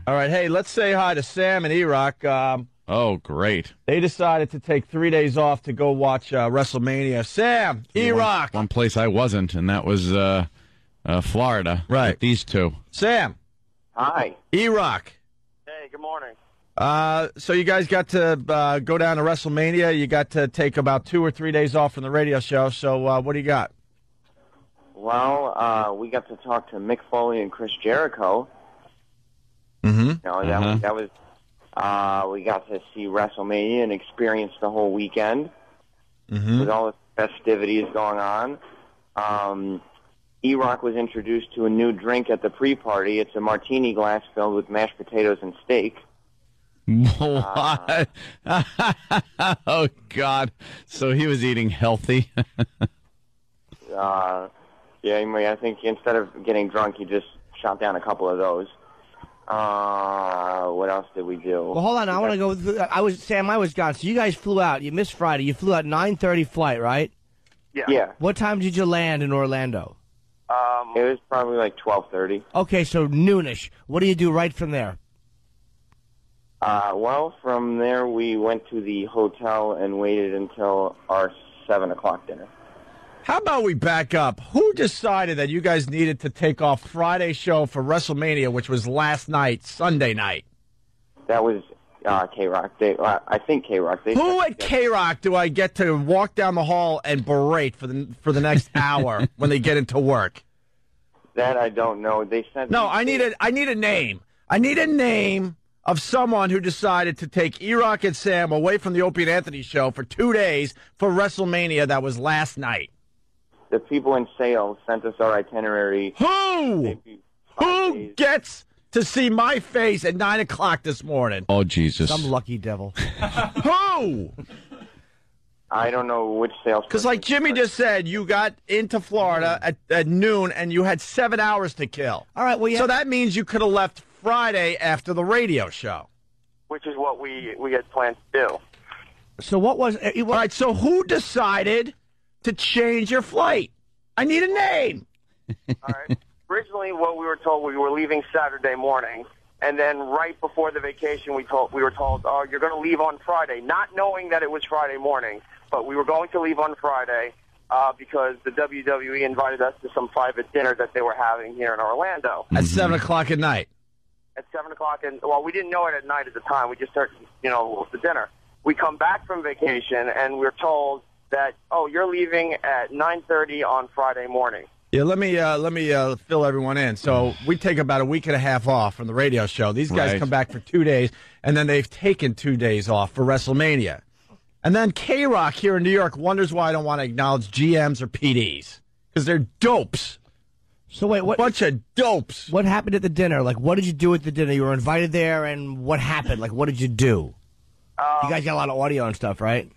All right, hey, let's say hi to Sam and Erock. Oh, great. They decided to take 3 days off to go watch WrestleMania. Sam, Erock. One place I wasn't, and that was Florida. Right. With these two. Sam. Hi. Erock. Hey, good morning. So you guys got to go down to WrestleMania. You got to take about 2 or 3 days off from the radio show. So what do you got? Well, we got to talk to Mick Foley and Chris Jericho. Mm-hmm. You know, that was we got to see WrestleMania and experience the whole weekend with all the festivities going on. Erock was introduced to a new drink at the pre-party. It's a martini glass filled with mashed potatoes and steak. What? Oh, God. So he was eating healthy. Yeah, I think instead of getting drunk, he just shot down a couple of those. What else did we do? Well, hold on. I want to go. Sam, I was gone. So you guys flew out. You missed Friday. You flew out 9:30 flight, right? Yeah. What time did you land in Orlando? It was probably like 12:30. Okay, so noonish. What do you do right from there? Well, from there we went to the hotel and waited until our 7 o'clock dinner. How about we back up? Who decided that you guys needed to take off Friday's show for WrestleMania, which was last night, Sunday night? That was K-Rock. I think K-Rock. Who at K-Rock do I get to walk down the hall and berate for the next hour when they get into work? That I don't know. They sent. No, I need a name. I need a name of someone who decided to take Erock and Sam away from the Opie and Anthony show for 2 days for WrestleMania that was last night. The people in sales sent us our itinerary. Who gets to see my face at 9 o'clock this morning? Oh, Jesus. Some lucky devil. Who? I don't know which sales. Because like Jimmy just said, you got into Florida at noon and you had 7 hours to kill. All right, well, so that means you could have left Friday after the radio show. Which is what we had planned to do. So what was... All right, so who decided to change your flight? I need a name. All right. Originally, what we were told, we were leaving Saturday morning, and then right before the vacation, we were told, "Oh, you're going to leave on Friday," not knowing that it was Friday morning. But we were going to leave on Friday because the WWE invited us to some private dinner that they were having here in Orlando at 7 o'clock at night. At 7 o'clock, and well, we didn't know it at night at the time. We just started, the dinner. We come back from vacation, and we're told that, "Oh, you're leaving at 9:30 on Friday morning." Yeah, let me fill everyone in. So we take about a week and a half off from the radio show. These guys come back for 2 days, and then they've taken 2 days off for WrestleMania. And then K-Rock here in New York wonders why I don't want to acknowledge GMs or PDs because they're dopes. So wait, what? Bunch of dopes. What happened at the dinner? Like, what did you do at the dinner? You were invited there, and what happened? Like, what did you do? You guys got a lot of audio and stuff, right?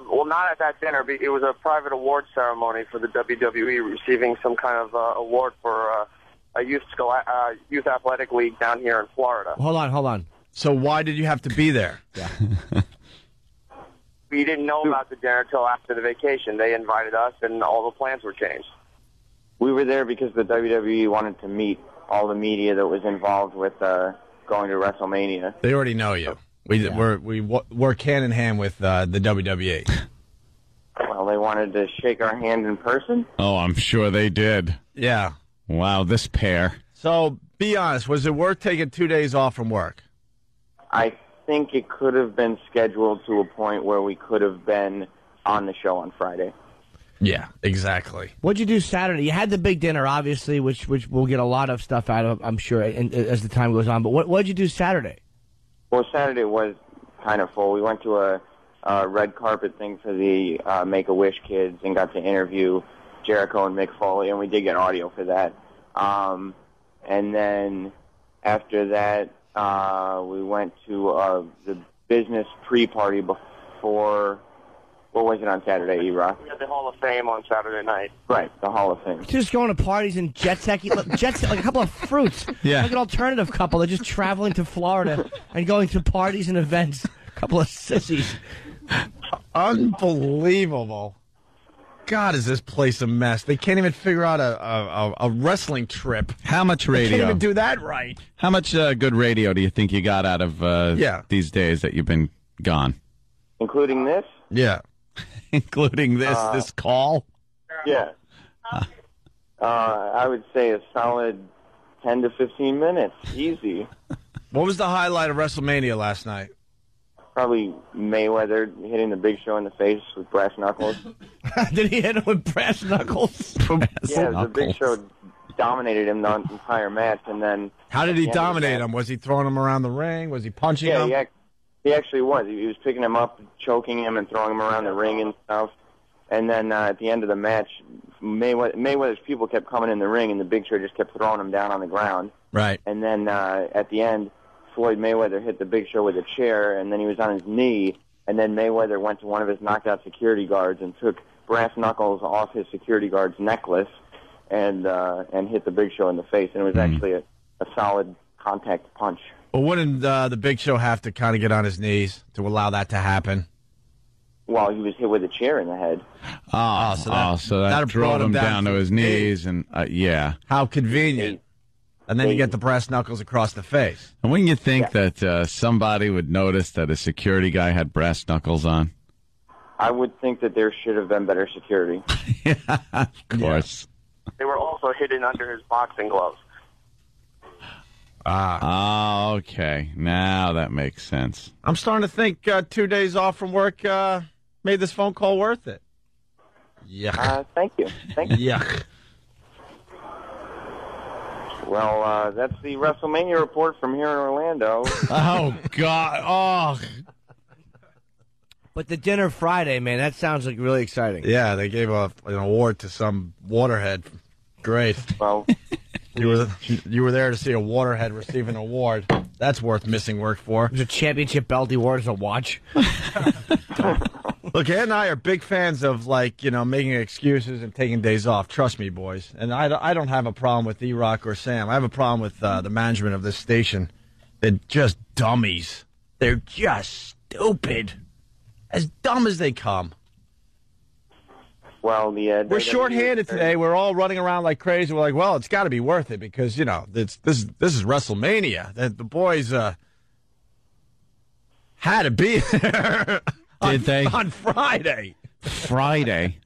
Well, not at that dinner. It was a private award ceremony for the WWE, receiving some kind of award for a youth athletic league down here in Florida. Hold on. So why did you have to be there? Yeah. We didn't know about the dinner until after the vacation. They invited us, and all the plans were changed. We were there because the WWE wanted to meet all the media that was involved with going to WrestleMania. They already know you. We work hand in hand with the WWE. Well, they wanted to shake our hand in person. Oh, I'm sure they did. Yeah. Wow, this pair. So, be honest, was it worth taking 2 days off from work? I think it could have been scheduled to a point where we could have been on the show on Friday. Yeah, exactly. What'd you do Saturday? You had the big dinner, obviously, which we'll get a lot of stuff out of, I'm sure, as the time goes on. But what'd you do Saturday? Well, Saturday was kind of full. We went to a red carpet thing for the Make-A-Wish kids and got to interview Jericho and Mick Foley, and we did get audio for that. And then after that, we went to the business pre-party before... What was it on Saturday, Erock? We had the Hall of Fame on Saturday night. Right, the Hall of Fame. Just going to parties and jet set, like a couple of fruits. Yeah. Like an alternative couple. They're just traveling to Florida and going to parties and events. A couple of sissies. Unbelievable. God, is this place a mess? They can't even figure out a wrestling trip. How much radio? They can't even do that right. How much good radio do you think you got out of these days that you've been gone? Including this? Yeah. Including this call? Yeah. I would say a solid 10 to 15 minutes. Easy. What was the highlight of WrestleMania last night? Probably Mayweather hitting the Big Show in the face with brass knuckles. Did he hit him with brass knuckles? The Big Show dominated him the entire match, and then... How did he dominate him? Was he throwing him around the ring? Was he punching him? Yeah, he actually was. He was picking him up, choking him, and throwing him around the ring and stuff. And then at the end of the match, Mayweather's people kept coming in the ring, and the Big Show just kept throwing him down on the ground. Right. And then at the end, Floyd Mayweather hit the Big Show with a chair, and then he was on his knee, and then Mayweather went to one of his knocked-out security guards and took brass knuckles off his security guard's necklace and hit the Big Show in the face, and it was actually a solid contact punch. Well, wouldn't the Big Show have to kind of get on his knees to allow that to happen? Well, he was hit with a chair in the head. So that drove him down to his knees, and yeah. How convenient. And then you get the brass knuckles across the face. And wouldn't you think that somebody would notice that a security guy had brass knuckles on? I would think that there should have been better security. Yeah, of course. Yeah. They were also hidden under his boxing gloves. Okay. Now that makes sense. I'm starting to think 2 days off from work made this phone call worth it. Yeah. Thank you. Yeah. Well, that's the WrestleMania report from here in Orlando. Oh, God. Oh. But the dinner Friday, man, that sounds like really exciting. Yeah, they gave an award to some waterhead. Great. Well, you were there to see a waterhead receive an award. That's worth missing work for. There's a championship belt award as a watch. Look, Ed and I are big fans of, making excuses and taking days off. Trust me, boys. And I don't have a problem with Erock or Sam. I have a problem with the management of this station. They're just dummies. They're just stupid. As dumb as they come. Well, we're shorthanded today. We're all running around like crazy. We're like, well, it's got to be worth it because, this is WrestleMania. The boys had to be there. Did they? On Friday. Friday.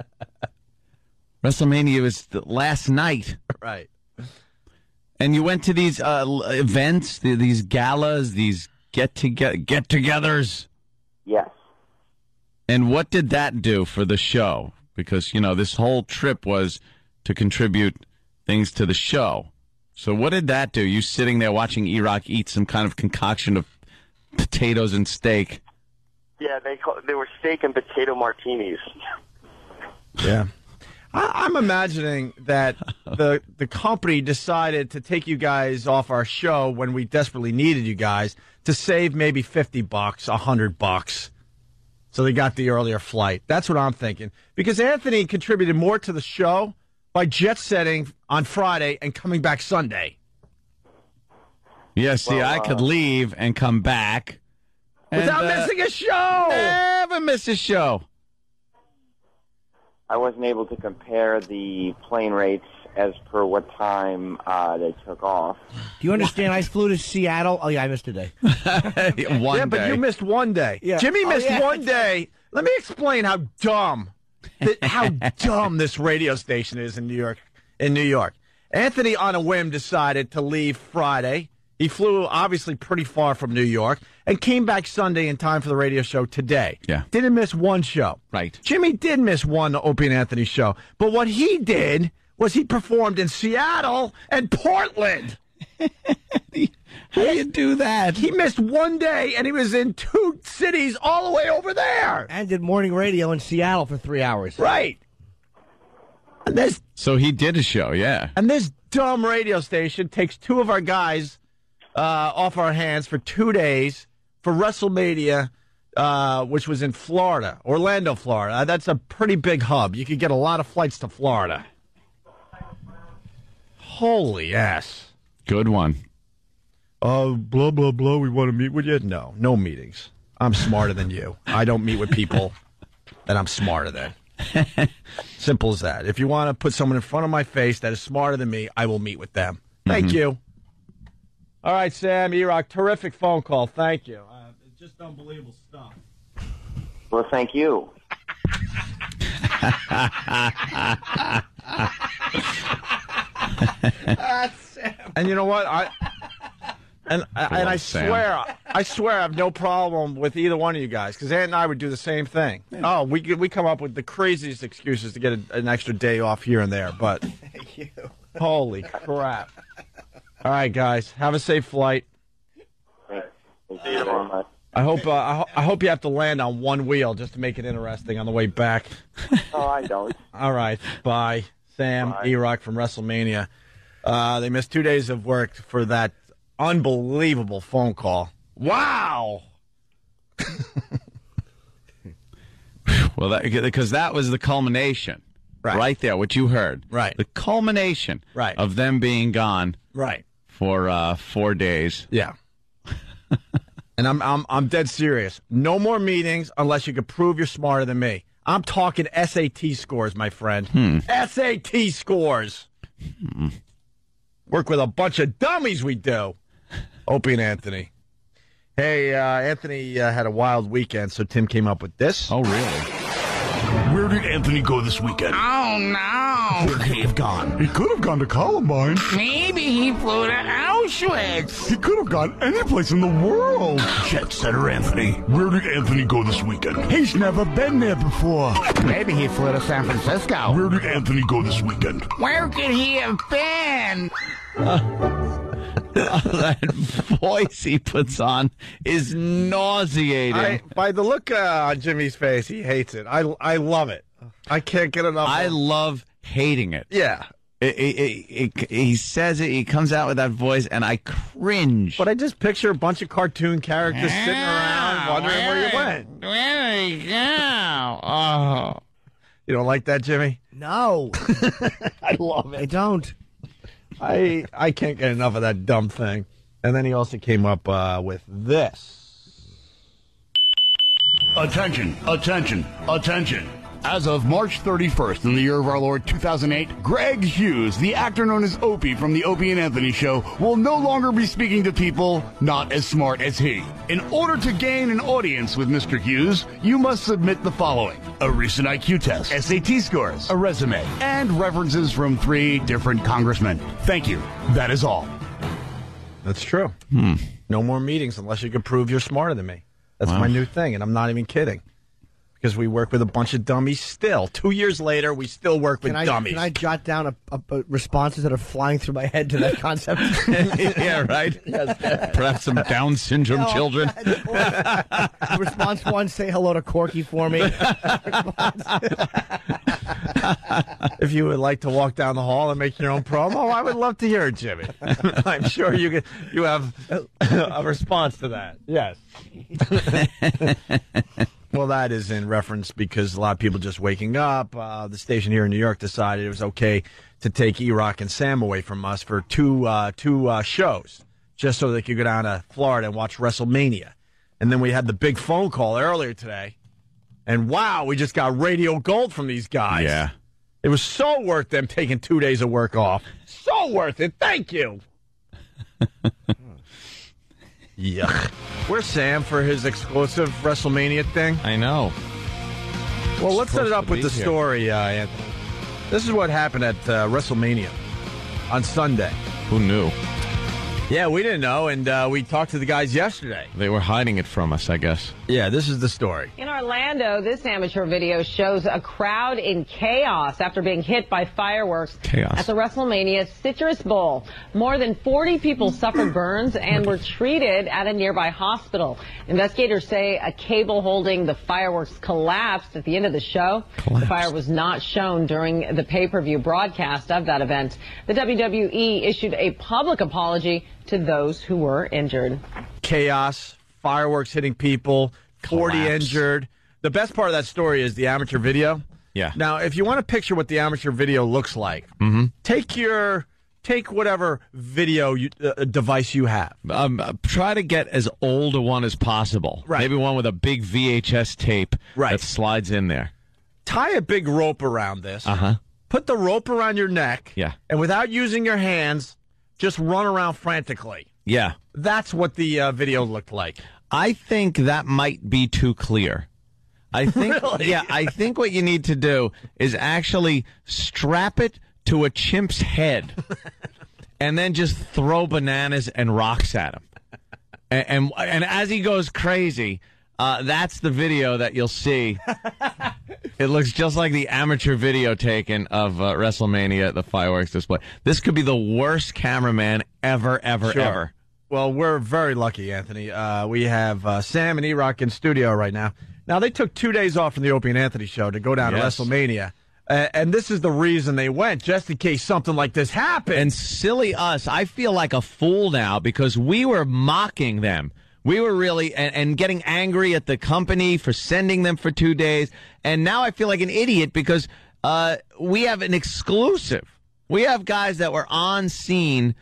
WrestleMania was last night. Right. And you went to these events, these galas, these get-togethers. Yes. And what did that do for the show? Because, this whole trip was to contribute things to the show. So what did that do? You sitting there watching Erock eat some kind of concoction of potatoes and steak. Yeah, they were steak and potato martinis. Yeah. I'm imagining that the company decided to take you guys off our show when we desperately needed you guys to save maybe $50, $100. So they got the earlier flight. That's what I'm thinking. Because Anthony contributed more to the show by jet-setting on Friday and coming back Sunday. Yeah, see, I could leave and come back. Without missing a show! Never miss a show. I wasn't able to compare the plane rates as per what time they took off. Do you understand? I flew to Seattle. Oh, yeah, I missed a day. One day. But you missed one day. Yeah. Jimmy missed 1 day. Let me explain how dumb this radio station is in New York. Anthony, on a whim, decided to leave Friday. He flew, obviously, pretty far from New York and came back Sunday in time for the radio show today. Yeah. Didn't miss one show. Right. Jimmy did miss one Opie and Anthony show. But what he did was he performed in Seattle and Portland. How do you do that? He missed 1 day, and he was in 2 cities all the way over there. And did morning radio in Seattle for 3 hours. Right. And so he did a show, yeah. And this dumb radio station takes 2 of our guys off our hands for 2 days for WrestleMania, which was in Florida, Orlando, Florida. That's a pretty big hub. You could get a lot of flights to Florida. Holy ass. Good one. Blah, blah, blah, we want to meet with you. No meetings. I'm smarter than you. I don't meet with people that I'm smarter than. Simple as that. If you want to put someone in front of my face that is smarter than me, I will meet with them. Thank you. All right, Sam, Erock, terrific phone call. Thank you. It's just unbelievable stuff. Well, thank you. And you know what? I swear I have no problem with either one of you guys, because Ant and I would do the same thing. Oh, we come up with the craziest excuses to get an extra day off here and there, but Thank you. Holy crap! All right, guys, have a safe flight. Thank you very much. I hope you have to land on one wheel just to make it interesting on the way back. Oh, I don't. All right, bye, Sam. Bye. Erock from Wrestlemania. They missed 2 days of work for that unbelievable phone call. Wow. Well, because that was the culmination, right there, what you heard. Right. The culmination of them being gone for 4 days. Yeah. And I'm dead serious. No more meetings unless you can prove you're smarter than me. I'm talking SAT scores, my friend. SAT scores. Work with a bunch of dummies, we do. Opie and Anthony. Hey, Anthony had a wild weekend, so Tim came up with this. Oh, really? Where did Anthony go this weekend? Oh, no. Where could he have gone? He could have gone to Columbine. Maybe he flew to Auschwitz. He could have gone any place in the world. Jet setter Anthony. Where did Anthony go this weekend? He's never been there before. Maybe he flew to San Francisco. Where did Anthony go this weekend? Where could he have been? That voice he puts on is nauseating. By the look on Jimmy's face, he hates it. I love it. I can't get enough. I love hating it. Yeah. He says it, he comes out with that voice, and I cringe. But I just picture a bunch of cartoon characters sitting around wondering where you went. Where did he go? Oh. You don't like that, Jimmy? No. I love it. I don't. I can't get enough of that dumb thing. And then he also came up with this. Attention, attention, attention. As of March 31st in the year of our Lord 2008, Greg Hughes, the actor known as Opie from the Opie and Anthony Show, will no longer be speaking to people not as smart as he. In order to gain an audience with Mr. Hughes, you must submit the following: a recent IQ test, SAT scores, a resume, and references from 3 different congressmen. Thank you. That is all. That's true. No more meetings unless you can prove you're smarter than me. That's my new thing, and I'm not even kidding. Because we work with a bunch of dummies still. 2 years later, we still work with dummies. Can I jot down a responses that are flying through my head to that concept? Yeah, right? Yes. Perhaps some Down syndrome children. Response 1, say hello to Corky for me. If you would like to walk down the hall and make your own promo, I would love to hear it, Jimmy. I'm sure you have a response to that. Yes. Well, that is in reference because a lot of people just waking up. The station here in New York decided it was okay to take Erock and Sam away from us for two shows, just so they could go down to Florida and watch WrestleMania. And then we had the big phone call earlier today, and wow, we just got radio gold from these guys. Yeah. It was so worth them taking 2 days of work off. So worth it. Thank you. Yuck. Where's Sam for his exclusive WrestleMania thing? I know. Well, let's set it up with the story, Anthony. This is what happened at WrestleMania on Sunday. Who knew? Yeah, we didn't know, and we talked to the guys yesterday. They were hiding it from us, I guess. Yeah, this is the story. In Orlando, this amateur video shows a crowd in chaos after being hit by fireworks at the WrestleMania Citrus Bowl. More than 40 people suffered burns and were treated at a nearby hospital. Investigators say a cable holding the fireworks collapsed at the end of the show. The fire was not shown during the pay-per-view broadcast of that event. The WWE issued a public apology to those who were injured. Chaos, fireworks hitting people, 40 injured. The best part of that story is the amateur video. Yeah. Now, if you want to picture what the amateur video looks like, take whatever video device you have. Try to get as old a one as possible. Right. Maybe one with a big VHS tape that slides in there. tie a big rope around this. Put the rope around your neck. Yeah. And without using your hands, just run around frantically. Yeah. That's what the video looked like. I think that might be too clear. I think, Really? Yeah, I think what you need to do is actually strap it to a chimp's head and then just throw bananas and rocks at him. And as he goes crazy, that's the video that you'll see. It looks just like the amateur video taken of WrestleMania, the fireworks display. This could be the worst cameraman ever. Well, we're very lucky, Anthony. We have Sam and Erock in studio right now. Now, they took 2 days off from the Opie and Anthony show to go down to WrestleMania. And this is the reason they went, just in case something like this happened. And silly us, I feel like a fool now because we were mocking them. We were really, and getting angry at the company for sending them for 2 days. And now I feel like an idiot because we have an exclusive. We have guys that were on scene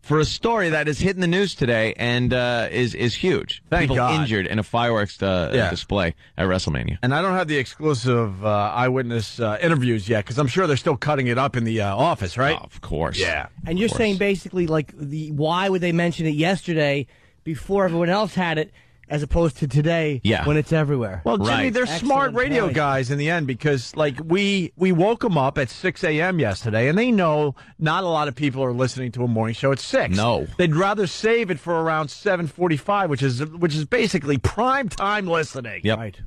for a story that is hitting the news today and is huge. Thank People God. injured in a fireworks display at WrestleMania. And I don't have the exclusive eyewitness interviews yet because I'm sure they're still cutting it up in the office, right? Oh, of course. Yeah. And you're saying basically like why would they mention it yesterday before everyone else had it as opposed to today when it's everywhere? Well, Jimmy, Right. they're Excellent smart radio point. guys in the end because, like, we woke them up at 6 a.m. yesterday, and they know not a lot of people are listening to a morning show at 6. No. They'd rather save it for around 7:45, which is basically prime time listening. Yep. Right.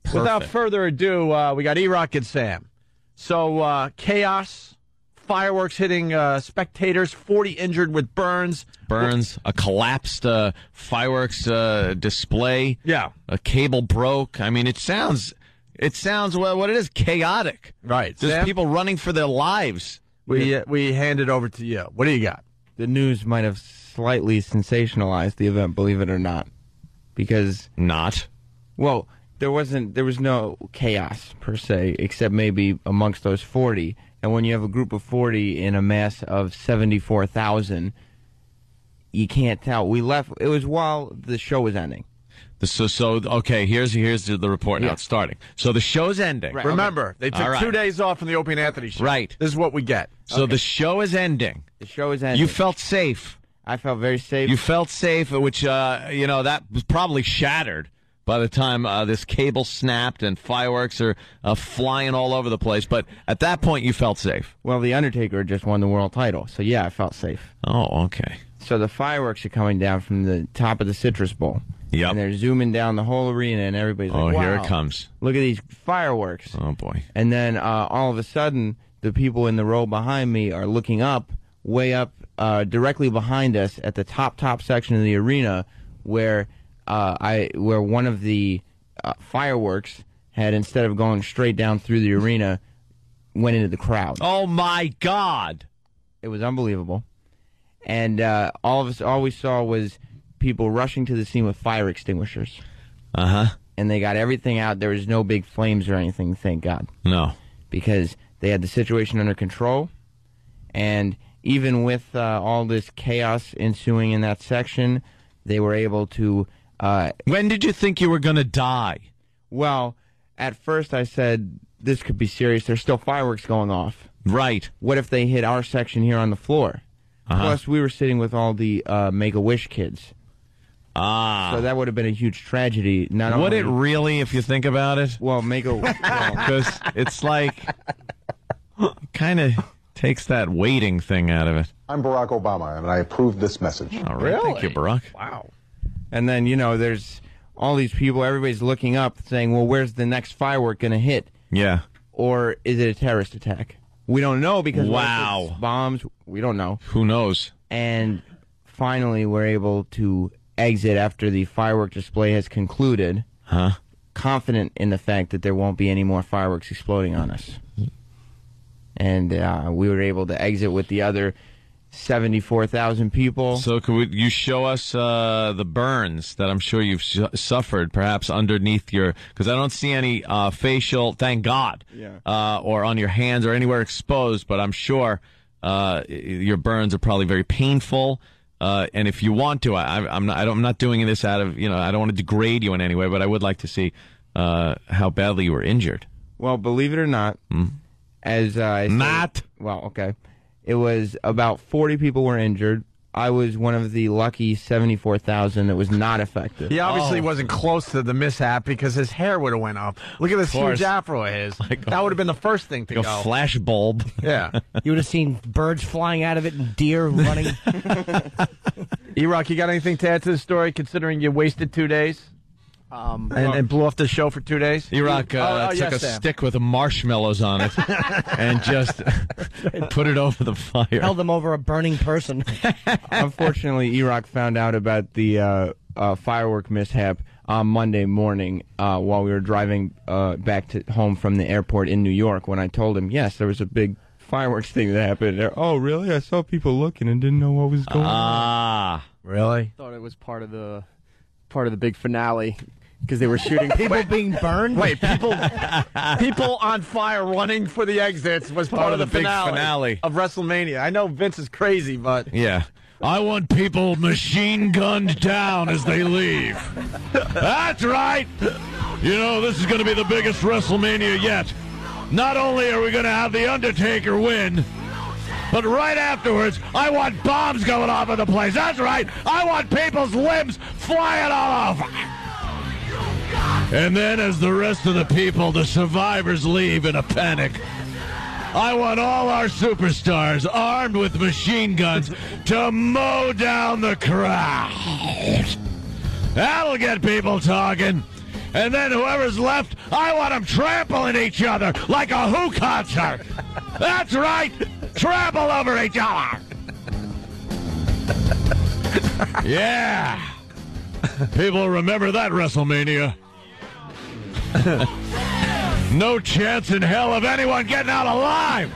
Without Perfect. further ado, we got Erock and Sam. So, chaos, fireworks hitting spectators, 40 injured with burns. A collapsed fireworks display. Yeah. A cable broke. I mean, it sounds well, what it is, chaotic. Right. There's Sam, people running for their lives. we hand it over to you. What do you got? The news might have slightly sensationalized the event, believe it or not, because Not. well, there was no chaos per se, except maybe amongst those 40. And when you have a group of 40 in a mass of 74,000, you can't tell. We left. It was while the show was ending. Okay, here's the report now. It's starting. So the show's ending. Right. Remember, they took All right. 2 days off from the Opie and Anthony show. Right. This is what we get. So the show is ending. The show is ending. You felt safe. I felt very safe. You felt safe, which that was probably shattered by the time this cable snapped and fireworks are flying all over the place. But at that point, you felt safe. Well, The Undertaker just won the world title, so yeah, I felt safe. Oh, okay. So the fireworks are coming down from the top of the Citrus Bowl. Yep. And they're zooming down the whole arena, and everybody's like, wow, here it comes. Look at these fireworks. Oh, boy. And then all of a sudden, the people in the row behind me are looking up, way up, directly behind us at the top section of the arena where one of the fireworks had, instead of going straight down through the arena, went into the crowd. Oh, my God. It was unbelievable. And all we saw was people rushing to the scene with fire extinguishers. Uh-huh. And they got everything out. There was no big flames or anything, thank God. No. Because they had the situation under control. And even with all this chaos ensuing in that section, they were able to... When did you think you were going to die? Well, at first I said, this could be serious. There's still fireworks going off. Right. What if they hit our section here on the floor? Plus, we were sitting with all the Make-A-Wish kids. So that would have been a huge tragedy. Would it really, if you think about it? Well, Because it's like, it kind of takes that waiting thing out of it. I'm Barack Obama, and I approve this message. All right, thank you, Barack. Wow. And then, there's all these people, everybody's looking up saying, well, where's the next firework going to hit? Yeah. Or is it a terrorist attack? We don't know because Wow. it's bombs. We don't know. Who knows? And finally, we're able to exit after the firework display has concluded, confident in the fact that there won't be any more fireworks exploding on us. And we were able to exit with the other 74,000 people. So could you show us the burns that I'm sure you've suffered, perhaps underneath because I don't see any facial, thank God, or on your hands or anywhere exposed, but I'm sure your burns are probably very painful. And if you want to, I'm not doing this out of, I don't want to degrade you in any way, but I would like to see how badly you were injured. Well, believe it or not, as I Not. Well, okay. It was about 40 people were injured. I was one of the lucky 74,000 that was not affected. He obviously wasn't close to the mishap because his hair would have went up. Look at this huge afro of his. That would have been the first thing to go. A flash bulb. Yeah. You would have seen birds flying out of it and deer running. Erock, you got anything to add to the story, considering you wasted 2 days? And blew off the show for 2 days? Erock took a stick with marshmallows on it and just put it over the fire. Held them over a burning person. Unfortunately, Erock found out about the firework mishap on Monday morning while we were driving back to home from the airport in New York. When I told him, yes, there was a big fireworks thing that happened there. Oh, really? I saw people looking and didn't know what was going on. Ah, really? Thought it was part of the big finale. Because they were shooting people being burned. Wait, people on fire running for the exits was part of the big finale of WrestleMania. I know Vince is crazy, but yeah, I want people machine gunned down as they leave. That's right. You know, this is going to be the biggest WrestleMania yet. Not only are we going to have the Undertaker win, but right afterwards, I want bombs going off of the place. That's right. I want people's limbs flying all over. And then as the rest of the people, the survivors, leave in a panic, I want all our superstars armed with machine guns to mow down the crowd. That'll get people talking. And then whoever's left, I want them trampling each other like a Who concert. That's right. Trample over each other. Yeah. People remember that WrestleMania. No chance in hell of anyone getting out alive.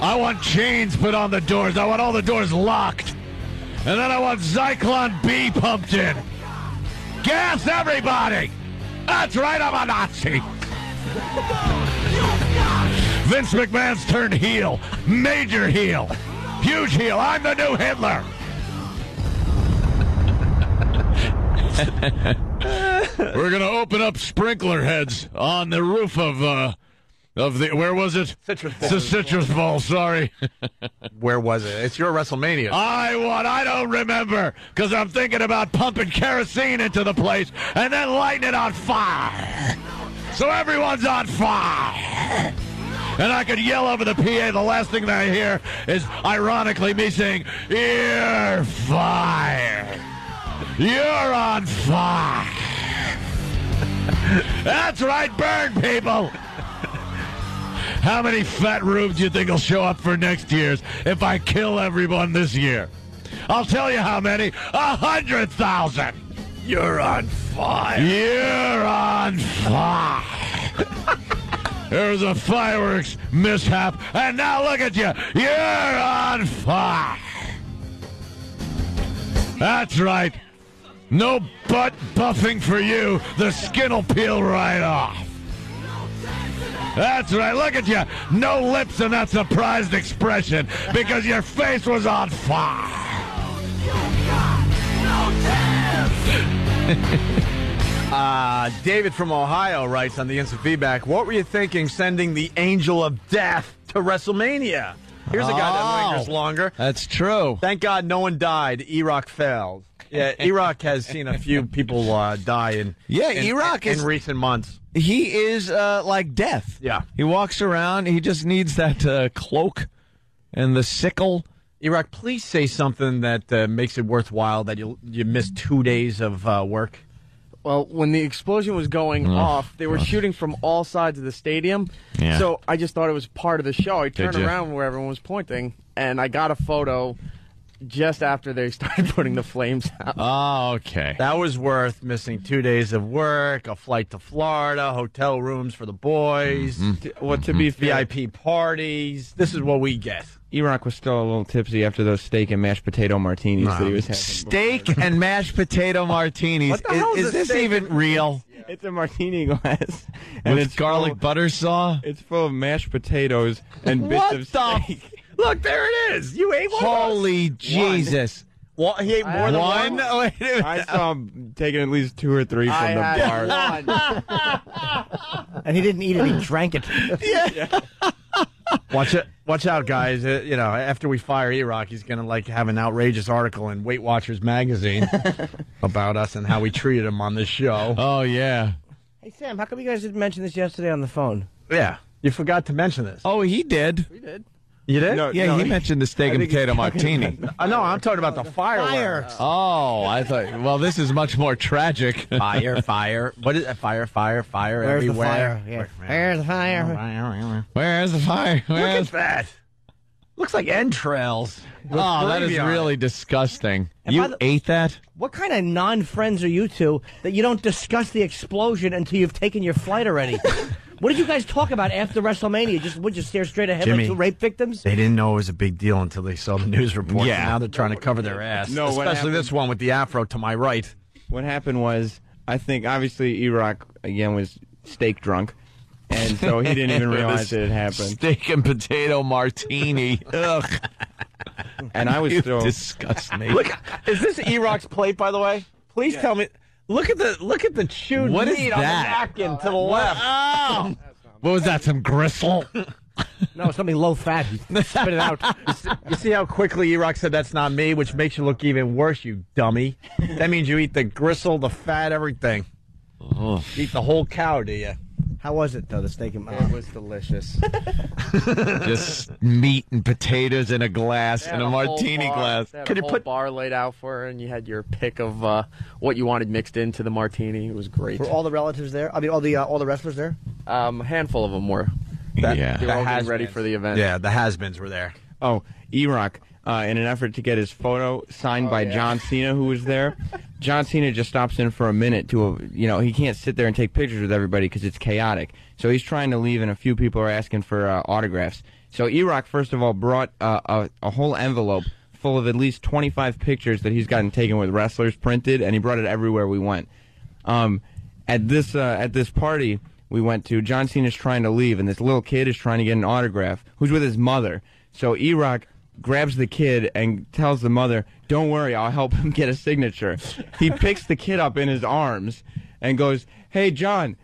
I want chains put on the doors. I want all the doors locked. And then I want Zyklon B pumped in. Gas everybody. That's right, I'm a Nazi. Vince McMahon's turned heel. Major heel. Huge heel. I'm the new Hitler. We're going to open up sprinkler heads on the roof of the, where was it? Citrus Bowl. It's a Citrus Bowl, sorry. Where was it? It's your WrestleMania. I don't remember, because I'm thinking about pumping kerosene into the place and then lighting it on fire. So everyone's on fire. And I could yell over the PA. The last thing that I hear is, ironically, me saying, "You're fired. You're on fire." That's right, burn people. How many fat rubes do you think will show up for next year's if I kill everyone this year? I'll tell you how many. 100,000. You're on fire. You're on fire. There was a fireworks mishap, and now look at you. You're on fire. That's right. No butt buffing for you. The skin will peel right off. That's right. Look at you. No lips in that surprised expression because your face was on fire. David from Ohio writes on the instant feedback, what were you thinking sending the Angel of Death to WrestleMania? Here's a guy that lingers longer. That's true. Thank God no one died. Erock failed. Yeah, Erock has seen a few people die in recent months. He is like death. Yeah. He walks around. He just needs that cloak and the sickle. Erock, please say something that makes it worthwhile that you missed 2 days of work. Well, when the explosion was going off, they were shooting from all sides of the stadium. Yeah. So I just thought it was part of the show. I turned around where everyone was pointing, and I got a photo just after they started putting the flames out. Oh, okay. That was worth missing 2 days of work, a flight to Florida, hotel rooms for the boys, To be fair, VIP parties. This is what we get. Erock was still a little tipsy after those steak and mashed potato martinis that he was having. Steak and mashed potato martinis. What the hell is this even real? It's a martini glass. And With it's garlic butter saw? It's full of mashed potatoes and bits What of the steak. Look, there it is. You ate one. Holy Jesus. Well, he ate more than one. Wait a minute. I saw him taking at least 2 or 3 from the bar. And he didn't eat it, he drank it. Yeah. Watch out, guys. After we fire Erock, he's going to have an outrageous article in Weight Watchers magazine about us and how we treated him on this show. Oh, yeah. Hey, Sam, how come you guys didn't mention this yesterday on the phone? Yeah. You forgot to mention this. Oh, he did. We did. You did? No, he mentioned the steak and potato martini. No, I'm talking about the fireworks. Oh, I thought, well, this is much more tragic. Fire. What is it? Fire Where's everywhere. the fire? Yeah. Where's the fire? Where's the fire? Look at that. Looks like entrails. Oh, that is really disgusting. And You ate that? What kind of non-friends are you two that you don't discuss the explosion until you've taken your flight already? What did you guys talk about after WrestleMania? Would you stare straight ahead Jimmy, like two rape victims? They didn't know it was a big deal until they saw the news report. Yeah. Now they're trying to cover their ass. No, what especially happened- this one with the afro to my right. What happened was, I think, obviously, Erock, again, was steak drunk. And so he didn't even realize it had happened. Steak and potato martini. Ugh. And I was still... disgust me. Look, is this Erock's plate, by the way? Please tell me. Look at the chewed What is meat on the that? napkin to the left. Oh! What was that, some gristle? No, something low-fat. Spit it out. You see how quickly Erock said that's not me, which makes you look even worse, you dummy. That means you eat the gristle, the fat, everything. Oh. You eat the whole cow, do you? How was it, though, the steak and... It was delicious. Just meat and potatoes in a glass, in a martini glass. They had Could a you whole put- bar laid out for her, and you had your pick of what you wanted mixed into the martini. It was great. Were all the relatives there? I mean, all the wrestlers there? A handful of them were. They were all getting ready for the event. Yeah, the has-beens were there. Oh, Erock, in an effort to get his photo signed by John Cena, who was there. John Cena just stops in for a minute he can't sit there and take pictures with everybody because it's chaotic. So he's trying to leave, and a few people are asking for autographs. So Erock, first of all, brought a whole envelope full of at least 25 pictures that he's gotten taken with wrestlers printed, and he brought it everywhere we went. At this party we went to, John Cena's trying to leave, and this little kid is trying to get an autograph, who's with his mother. So Erock grabs the kid and tells the mother, "Don't worry, I'll help him get a signature." He picks the kid up in his arms and goes, "Hey, John,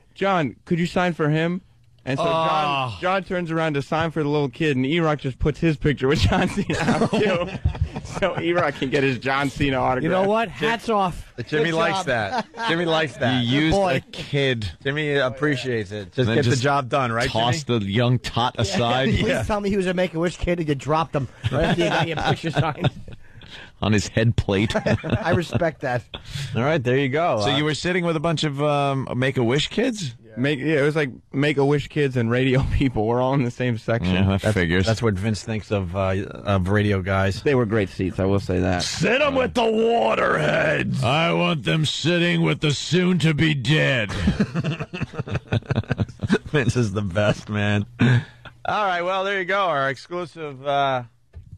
could you sign for him?" And so John turns around to sign for the little kid, and Erock just puts his picture with John Cena out, too. So Erock can get his John Cena autograph. You know what? Hats off. Jimmy likes that. Jimmy likes that. You used a kid. Jimmy appreciates it. Just get the job done, right, Toss Jimmy? the young tot aside. Please tell me he was a Make-A-Wish kid and you dropped him right after you got your picture signed. On his head plate. I respect that. All right, there you go. So you were sitting with a bunch of Make-A-Wish kids? It was like Make-A-Wish kids and radio people. We're all in the same section. Yeah, that figures. That's what Vince thinks of radio guys. They were great seats, I will say that. Sit them with the waterheads. I want them sitting with the soon-to-be dead. Vince is the best, man. All right, well, there you go. Our exclusive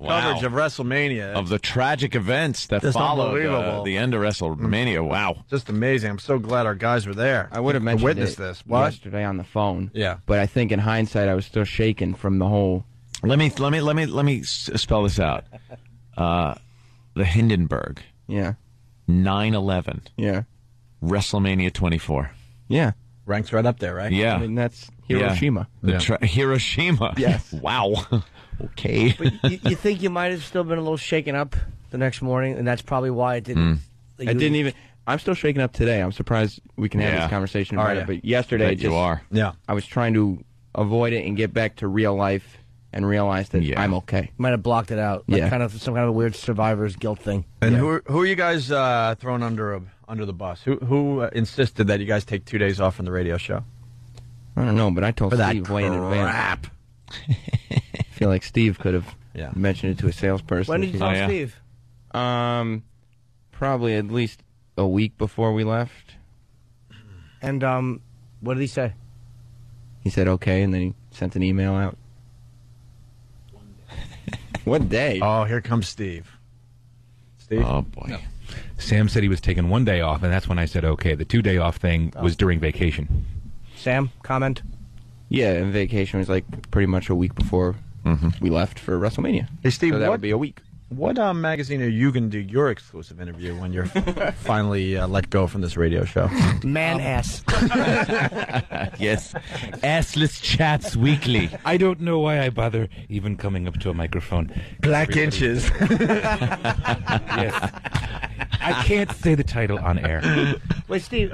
coverage of WrestleMania. Of the tragic events that Just followed unbelievable. the end of WrestleMania. Wow. Just amazing. I'm so glad our guys were there. I would have to mentioned witness it this. What? yesterday on the phone. Yeah. But I think in hindsight, I was still shaken from the whole. Let me spell this out. The Hindenburg. Yeah. 9/11. Yeah. WrestleMania 24. Yeah. Ranks right up there, right? Yeah. I mean, that's Hiroshima. Hiroshima. Yes. Wow. Okay. But you think you might have still been a little shaken up the next morning, and that's probably why it didn't. I didn't even. I'm still shaken up today. I'm surprised we can have this conversation about it. But yesterday, you are. Yeah. I was trying to avoid it and get back to real life and realize that I'm okay. Might have blocked it out. Like kind of some kind of weird survivor's guilt thing. And who are you guys throwing under the bus? Who insisted that you guys take 2 days off from the radio show? I don't know, but I told For that Steve way in advance. crap. I feel like Steve could have mentioned it to a salesperson. When did you tell Steve? Probably at least a week before we left. And what did he say? He said okay, and then he sent an email out. What day? Oh, here comes Steve. Steve? Oh, boy. No. Sam said he was taking 1 day off, and that's when I said okay. The 2 day off thing was during vacation. Sam, comment? Yeah, and vacation was like pretty much a week before we left for WrestleMania. Hey, Steve, so that would be a week. What magazine are you going to do your exclusive interview when you're finally let go from this radio show? Man ass. Yes. Assless Chats Weekly. I don't know why I bother even coming up to a microphone. Black Inches. Yes. I can't say the title on air. Wait, Steve.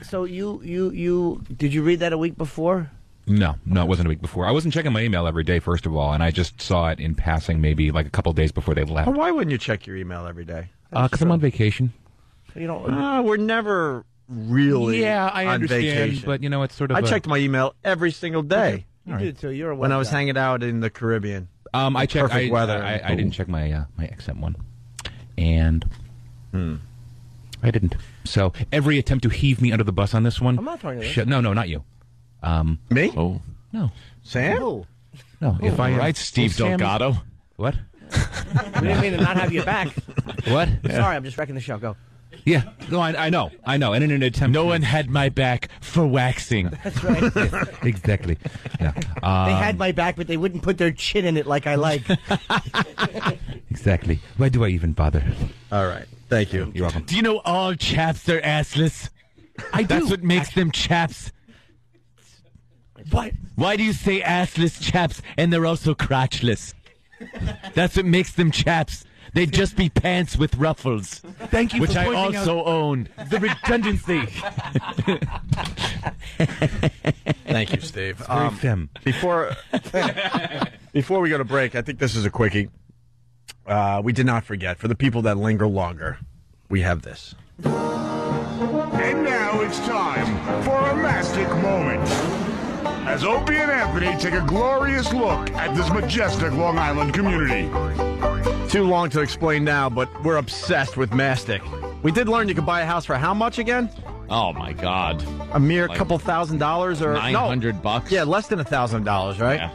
So you did you read that a week before? No, it wasn't a week before. I wasn't checking my email every day, first of all, and I just saw it in passing maybe like a couple of days before they left. Well, why wouldn't you check your email every day? Because I'm on vacation. You don't. We're never really I on understand, vacation. but it's sort of. I checked my email every single day. You did too. You're a when I was hanging out in the Caribbean. I checked. Perfect weather. I didn't check my my XM one, and I didn't. So every attempt to heave me under the bus on this one. I'm not throwing it. No, not you. Me? Oh no, Sam? No. If I right, Steve Delgado. What? We didn't mean to not have you back. What? Sorry, I'm just wrecking the show. Go. Yeah. No, I know. And in an attempt, No one had my back for waxing. That's right. Exactly. Yeah. They had my back, but they wouldn't put their chin in it like I like. Exactly. Why do I even bother? All right. Thank you. You're welcome. Do you know all chaps are assless? I do. That's what makes them chaps. What? Why do you say assless chaps and they're also crotchless? That's what makes them chaps. They'd just be pants with ruffles. Thank you which for I pointing also own. The redundancy. Thank you, Steve. Very femme. Before we go to break, I think this is a quickie. We did not forget. For the people that linger longer, we have this. And now it's time for a mastic moment. As Opie and Anthony take a glorious look at this majestic Long Island community. Too long to explain now, but we're obsessed with mastic. We did learn you could buy a house for how much again? Oh my God! A mere couple $1,000s or $900? Yeah, less than $1,000, right?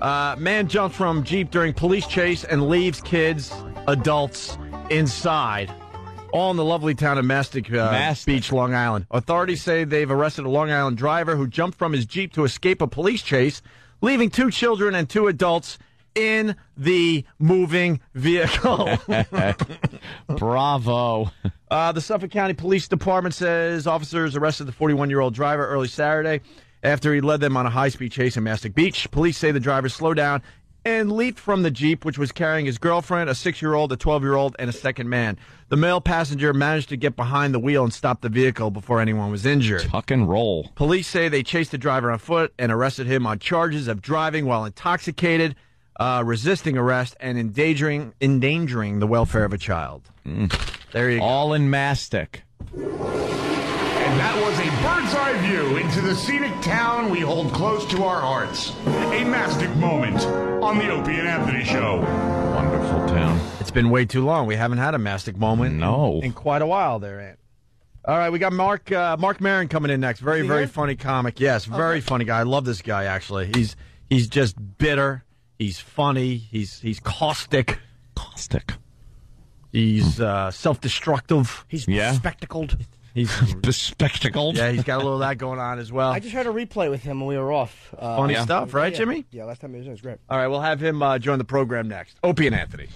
Yeah. Man jumps from Jeep during police chase and leaves kids, adults, inside. All in the lovely town of Mastic Beach, Long Island. Authorities say they've arrested a Long Island driver who jumped from his Jeep to escape a police chase, leaving 2 children and 2 adults in the moving vehicle. Bravo. The Suffolk County Police Department says officers arrested the 41-year-old driver early Saturday after he led them on a high-speed chase in Mastic Beach. Police say the driver slowed down and leaped from the Jeep, which was carrying his girlfriend, a 6-year-old, a 12-year-old, and a second man. The male passenger managed to get behind the wheel and stop the vehicle before anyone was injured. Tuck and roll. Police say they chased the driver on foot and arrested him on charges of driving while intoxicated, resisting arrest, and endangering the welfare of a child. There you go. All in mastic. And that was a bird's eye view into the scenic town we hold close to our hearts. A mastic moment on the Opie and Anthony Show. Wonderful town. It's been way too long. We haven't had a mastic moment in quite a while there, Ant. All right, we got Mark Maron coming in next. Very funny comic. Yes, very funny guy. I love this guy, actually. He's just bitter. He's funny. He's caustic. He's self-destructive. He's bespectacled. He's bespectacled. Yeah, he's got a little of that going on as well. I just heard a replay with him when we were off. Funny stuff, right, Jimmy? Yeah, last time he was in, it was great. All right, we'll have him join the program next. Opie and Anthony.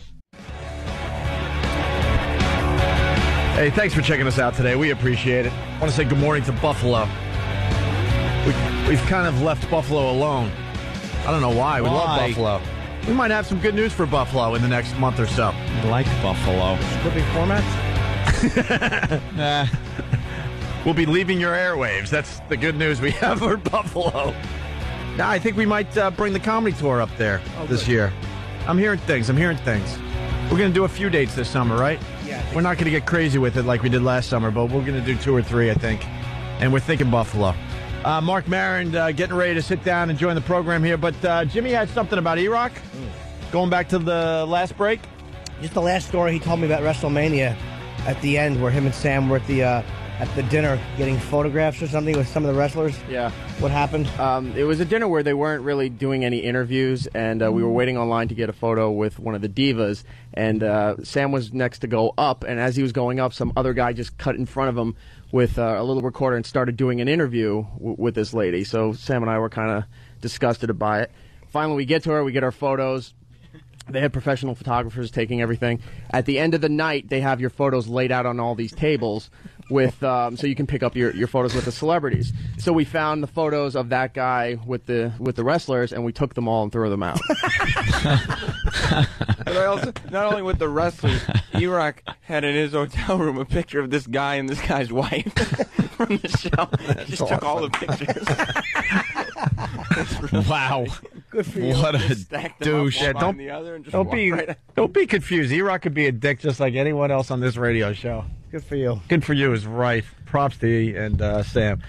Hey, thanks for checking us out today. We appreciate it. I want to say good morning to Buffalo. We've kind of left Buffalo alone. I don't know why. We love Buffalo. We might have some good news for Buffalo in the next month or so. Like Buffalo. Flipping formats? We'll be leaving your airwaves. That's the good news we have for Buffalo. Now, I think we might bring the comedy tour up there this year. I'm hearing things. We're going to do a few dates this summer, right? Yeah. We're not going to get crazy with it like we did last summer, but we're going to do 2 or 3, I think. And we're thinking Buffalo. Mark Maron getting ready to sit down and join the program here. But Jimmy had something about Erock. Going back to the last break. Just the last story he told me about WrestleMania at the end, where him and Sam were at the dinner getting photographs or something with some of the wrestlers. Yeah. What happened? It was a dinner where they weren't really doing any interviews, and we were waiting online to get a photo with one of the divas, and Sam was next to go up, and as he was going up, some other guy just cut in front of him with a little recorder and started doing an interview with this lady. So Sam and I were kind of disgusted by it. Finally, we get to her, we get our photos. They had professional photographers taking everything. At the end of the night, they have your photos laid out on all these tables with so you can pick up your photos with the celebrities. So we found the photos of that guy with the wrestlers, and we took them all and threw them out. But I also, not only with the wrestlers, Erock had in his hotel room a picture of this guy and this guy's wife from the show. Just took all the pictures. Wow. Good for you. What a douche. Yeah, Don't be confused. Erock could be a dick just like anyone else on this radio show. Good for you. Good for you is right. Props to E and Sam.